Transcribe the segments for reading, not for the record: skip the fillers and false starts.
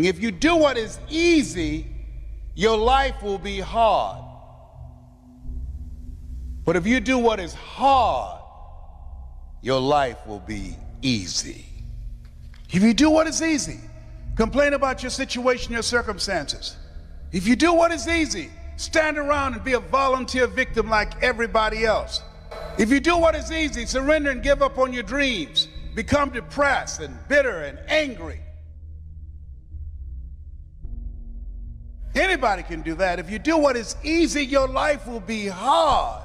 If you do what is easy, your life will be hard. But if you do what is hard, your life will be easy. If you do what is easy, complain about your situation, your circumstances. If you do what is easy, stand around and be a volunteer victim like everybody else. If you do what is easy, surrender and give up on your dreams, become depressed and bitter and angry. Anybody can do that. If you do what is easy, your life will be hard.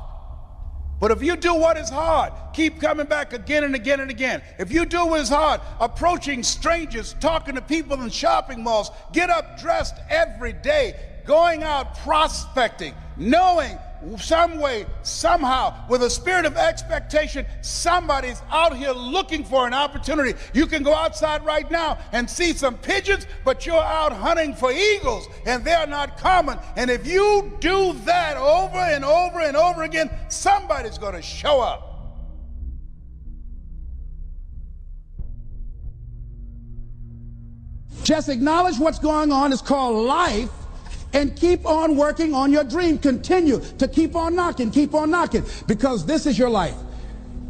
But if you do what is hard, keep coming back again and again and again. If you do what is hard, approaching strangers, talking to people in shopping malls, get up dressed every day, going out prospecting, knowing some way, somehow, with a spirit of expectation, somebody's out here looking for an opportunity. You can go outside right now and see some pigeons, but you're out hunting for eagles, and they're not common. And if you do that over and over and over again, somebody's going to show up. Just acknowledge what's going on. It's called life. And keep on working on your dream. Continue to keep on knocking, because this is your life.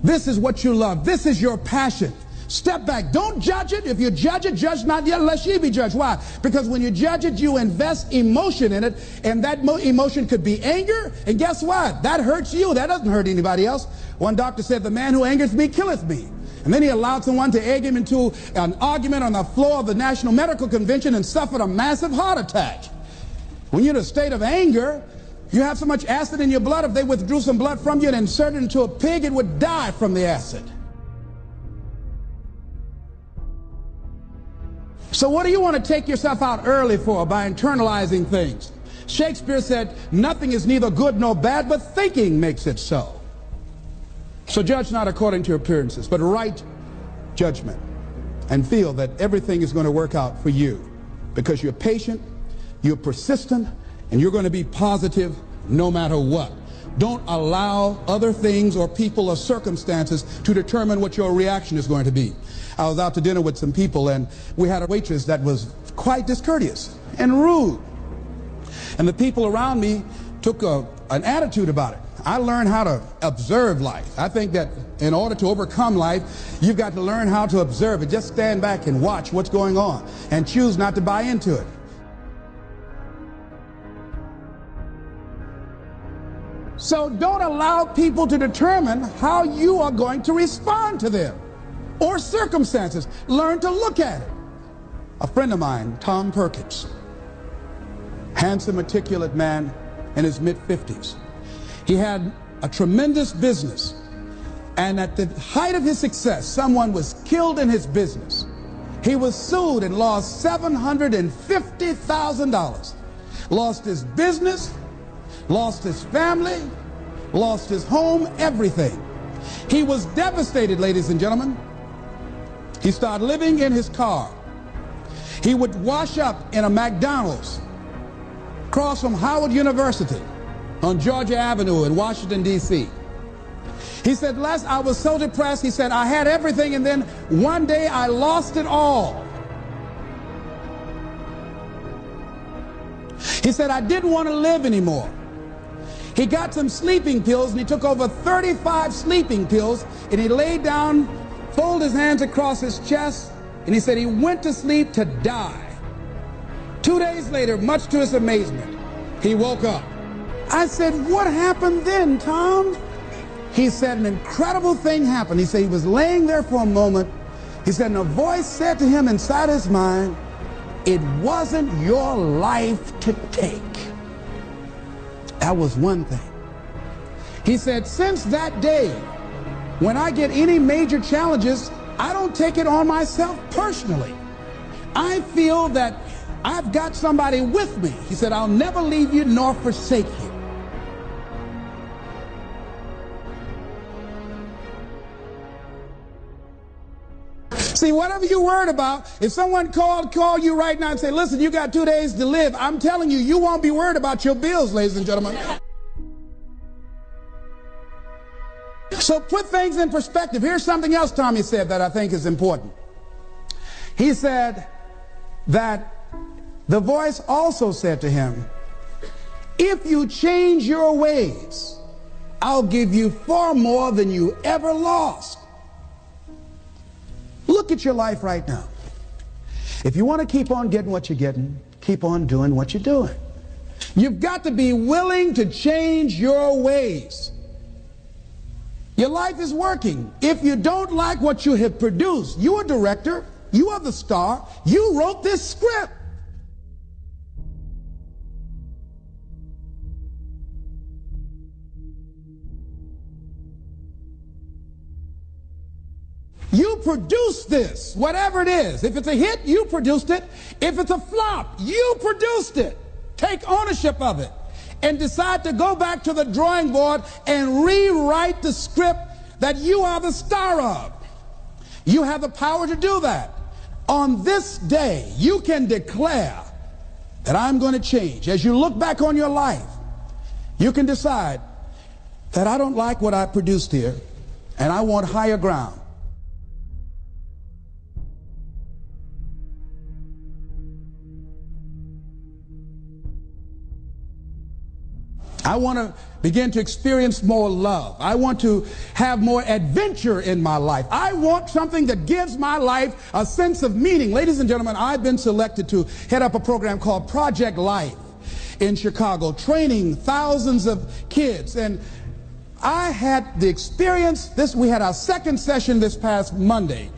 This is what you love. This is your passion. Step back. Don't judge it. If you judge it, judge not yet, lest ye be judged. Why? Because when you judge it, you invest emotion in it, and that emotion could be anger, and guess what? That hurts you. That doesn't hurt anybody else. One doctor said, "The man who angers me killeth me." And then he allowed someone to egg him into an argument on the floor of the National Medical Convention and suffered a massive heart attack. When you're in a state of anger, you have so much acid in your blood, if they withdrew some blood from you and inserted it into a pig, it would die from the acid. So what do you want to take yourself out early for by internalizing things? Shakespeare said, "Nothing is neither good nor bad, but thinking makes it so." So judge not according to your appearances, but right judgment, and feel that everything is going to work out for you because you're patient, you're persistent, and you're going to be positive no matter what. Don't allow other things or people or circumstances to determine what your reaction is going to be. I was out to dinner with some people, and we had a waitress that was quite discourteous and rude. And the people around me took an attitude about it. I learned how to observe life. I think that in order to overcome life, you've got to learn how to observe it. Just stand back and watch what's going on and choose not to buy into it. So don't allow people to determine how you are going to respond to them or circumstances. Learn to look at it. A friend of mine, Tom Perkins, handsome, articulate man in his mid-50s. He had a tremendous business, and at the height of his success, someone was killed in his business. He was sued and lost $750,000. Lost his business, lost his family, lost his home, everything. He was devastated, ladies and gentlemen. He started living in his car. He would wash up in a McDonald's across from Howard University on Georgia Avenue in Washington, D.C. He said, "Les, I was so depressed." He said, "I had everything, and then one day I lost it all." He said, "I didn't want to live anymore." He got some sleeping pills, and he took over 35 sleeping pills, and he laid down, folded his hands across his chest, and he said he went to sleep to die. 2 days later, much to his amazement, he woke up. I said, "What happened then, Tom?" He said, "An incredible thing happened." He said he was laying there for a moment. He said, and a voice said to him inside his mind, "It wasn't your life to take." That was one thing. He said, "Since that day, when I get any major challenges, I don't take it on myself personally. I feel that I've got somebody with me." He said, "I'll never leave you nor forsake you." See, whatever you're worried about, if someone call you right now and say, "Listen, you got 2 days to live," I'm telling you, you won't be worried about your bills, ladies and gentlemen. So put things in perspective. Here's something else Tommy said that I think is important. He said that The voice also said to him, if you change your ways, I'll give you far more than you ever lost. Look at your life right now. If you want to keep on getting what you're getting, keep on doing what you're doing. You've got to be willing to change your ways. Your life is working. If you don't like what you have produced, you're a director, you are the star, you wrote this script. You produced this, whatever it is. If it's a hit, you produced it. If it's a flop, you produced it. Take ownership of it and decide to go back to the drawing board and rewrite the script that you are the star of. You have the power to do that. On this day, you can declare that I'm going to change. As you look back on your life, you can decide that I don't like what I produced here and I want higher ground. I want to begin to experience more love. I want to have more adventure in my life. I want something that gives my life a sense of meaning. Ladies and gentlemen, I've been selected to head up a program called Project Life in Chicago, training thousands of kids. And I had the experience, we had our second session this past Monday.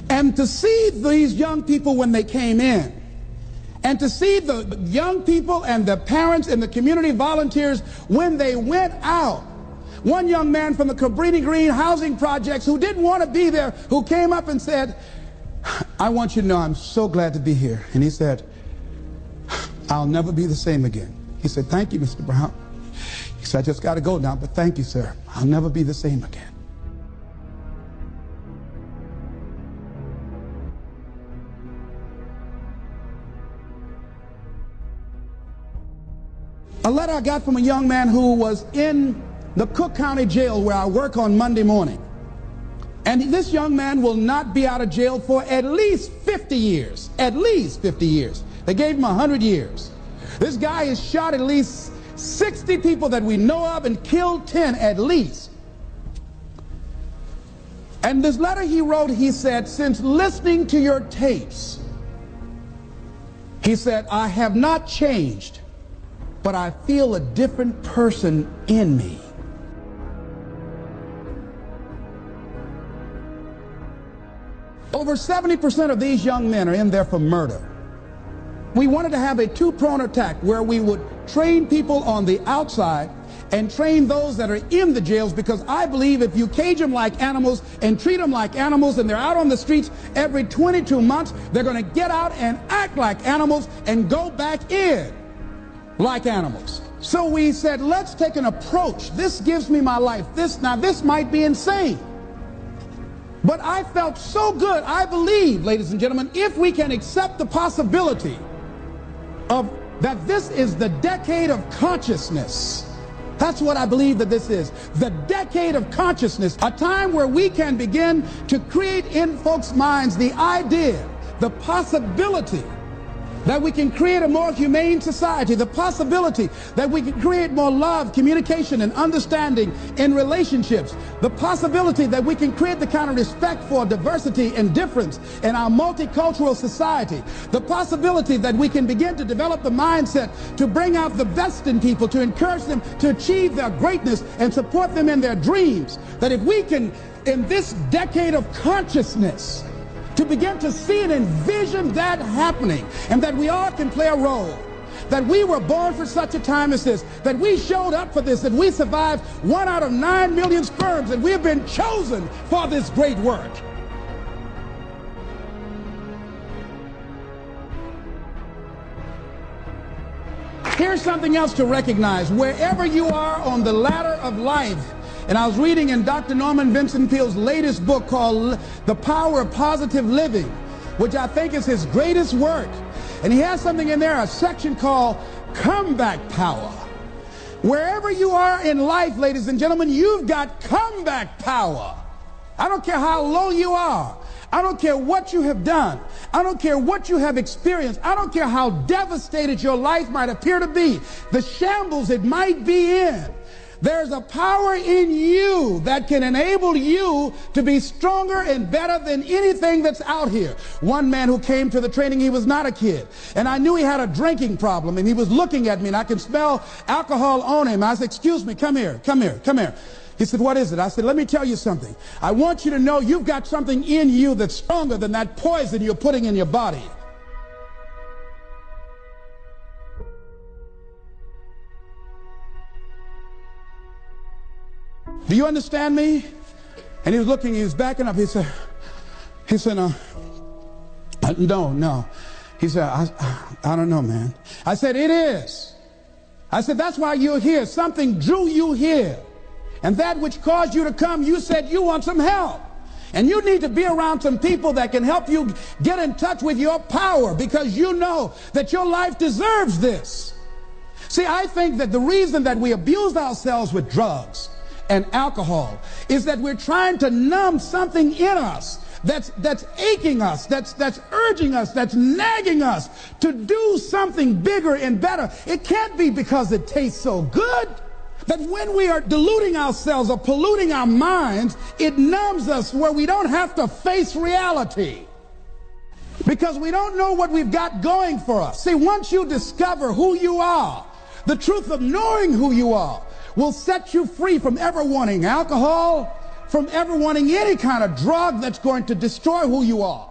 And to see these young people when they came in, and to see the young people and the parents and the community volunteers when they went out. One young man from the Cabrini Green housing projects who didn't want to be there, who came up and said, I want you to know I'm so glad to be here. And he said, I'll never be the same again. He said, thank you, Mr. Brown. He said, I just got to go now, but thank you, sir. I'll never be the same again. A letter I got from a young man who was in the Cook County Jail where I work on Monday morning. And this young man will not be out of jail for at least 50 years. At least 50 years. They gave him 100 years. This guy has shot at least 60 people that we know of and killed 10 at least. And this letter he wrote, he said, since listening to your tapes, he said, I have not changed, but I feel a different person in me. Over 70% of these young men are in there for murder. We wanted to have a two-pronged attack where we would train people on the outside and train those that are in the jails, because I believe if you cage them like animals and treat them like animals and they're out on the streets every 22 months, they're going to get out and act like animals and go back in like animals. So we said, let's take an approach. This gives me my life. This might be insane. But I felt so good. I believe, ladies and gentlemen, if we can accept the possibility of that this is the decade of consciousness. That's what I believe that this is. The decade of consciousness. A time where we can begin to create in folks' minds the idea, the possibility that we can create a more humane society, the possibility that we can create more love, communication, and understanding in relationships, the possibility that we can create the kind of respect for diversity and difference in our multicultural society, the possibility that we can begin to develop the mindset to bring out the best in people, to encourage them to achieve their greatness and support them in their dreams, that if we can, in this decade of consciousness, to begin to see and envision that happening, and that we all can play a role, that we were born for such a time as this, that we showed up for this, that we survived 1 out of 9 million sperms, and we have been chosen for this great work. Here's something else to recognize. Wherever you are on the ladder of life, and I was reading in Dr. Norman Vincent Peale's latest book called The Power of Positive Living, which I think is his greatest work. And he has something in there, a section called Comeback Power. Wherever you are in life, ladies and gentlemen, you've got comeback power. I don't care how low you are. I don't care what you have done. I don't care what you have experienced. I don't care how devastated your life might appear to be, the shambles it might be in. There's a power in you that can enable you to be stronger and better than anything that's out here. One man who came to the training, he was not a kid. And I knew he had a drinking problem, and he was looking at me, and I could smell alcohol on him. I said, excuse me, come here, come here, come here. He said, what is it? I said, let me tell you something. I want you to know you've got something in you that's stronger than that poison you're putting in your body. Do you understand me? And he was looking, he was backing up. He said, no. He said, I don't know, man. I said, it is. I said, that's why you're here. Something drew you here. And that which caused you to come, you said you want some help. And you need to be around some people that can help you get in touch with your power, because you know that your life deserves this. See, I think that the reason that we abuse ourselves with drugs and alcohol is that we're trying to numb something in us that's aching us, that's urging us, that's nagging us to do something bigger and better. It can't be because it tastes so good. That when we are deluding ourselves or polluting our minds, it numbs us where we don't have to face reality, because we don't know what we've got going for us. See, once you discover who you are, the truth of knowing who you are will set you free from ever wanting alcohol, from ever wanting any kind of drug that's going to destroy who you are.